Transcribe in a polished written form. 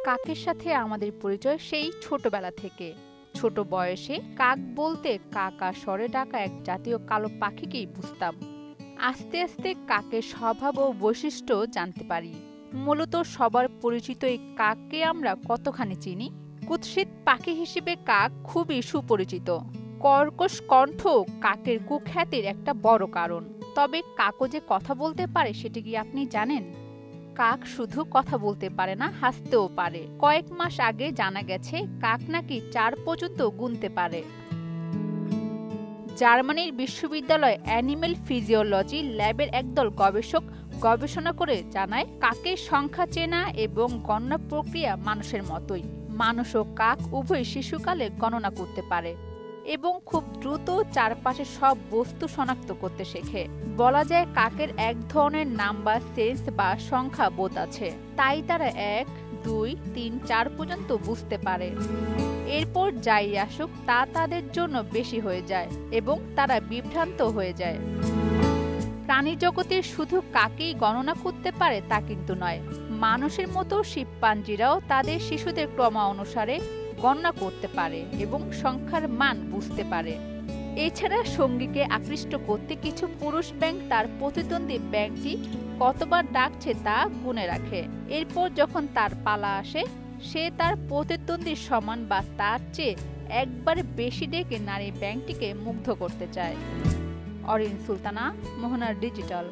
কাকের সাথে আমাদের পরিচয় সেই ছোটবেলা থেকে। ছোট বয়সে কাক বলতে কাকা স্বরে ডাকা এক জাতীয় কালো পাখিকেই বুঝতাম। আস্তে আস্তে কাকের স্বভাব ও বৈশিষ্ট্য জানতে পারি। মূলত সবার পরিচিত এই কাককে আমরা কতখানি চিনি? কুৎসিত পাখি হিসেবে কাক খুবই সুপরিচিত। কর্কশ কণ্ঠ কাকের কুখ্যাতির একটা বড় কারণ। তবে কাকও যে কথা বলতে পারে সেটা কি আপনি জানেন? কাক শুধু কথা বলতে পারে না, হাসতেও পারে। কয়েক মাস আগে জানা গেছে কাক নাকি 4 পর্যন্ত গুনতে পারে। জার্মানির বিশ্ববিদ্যালয় অ্যানিমেল ফিজিওলজি ল্যাবের একদল গবেষক গবেষণা করে জানায় কাকের সংখ্যা চেনা এবং গণনা প্রক্রিয়া মানুষের মতোই। মানুষ ও কাক উভয় শিশুকালে গণনা করতে পারে এবং খুব দ্রুত চারপাশের সব বস্তু শনাক্ত করতে শেখে। বলা যায় কাকের এক ধরনের নাম্বার সেন্স বা সংখ্যা বোধ আছে, তাই তারা 1, 2, 3, 4 পর্যন্ত বুঝতে পারে। এরপর যাই আসুক তা তাদের জন্য বেশি হয়ে যায় এবং তারা বিভ্রান্ত হয়ে যায়। প্রাণী জগতে শুধু কাকেই গণনা করতে পারে তা কিন্তু নয়। মানুষের মতো শিম্পাঞ্জিরাও তাদের শিশুদের ক্রমানুসারে গণনা করতে পারে এবং সংখ্যার মান বুঝতে পারে। এছাড়া সঙ্গীকে আকৃষ্ট করতে কিছু পুরুষ ব্যাঙ তার প্রতিদ্বন্দ্বী ব্যাঙটি কতবার ডাকছে তা গুণে রাখে। এরপর যখন তার পালা আসে সে তার প্রতিদ্বন্দ্বীর সমান বা তার চেয়ে একবার বেশি ডেকে নারী ব্যাঙটিকে মুগ্ধ করতে চায়। অরিন সুলতানা, মোহনা ডিজিটাল।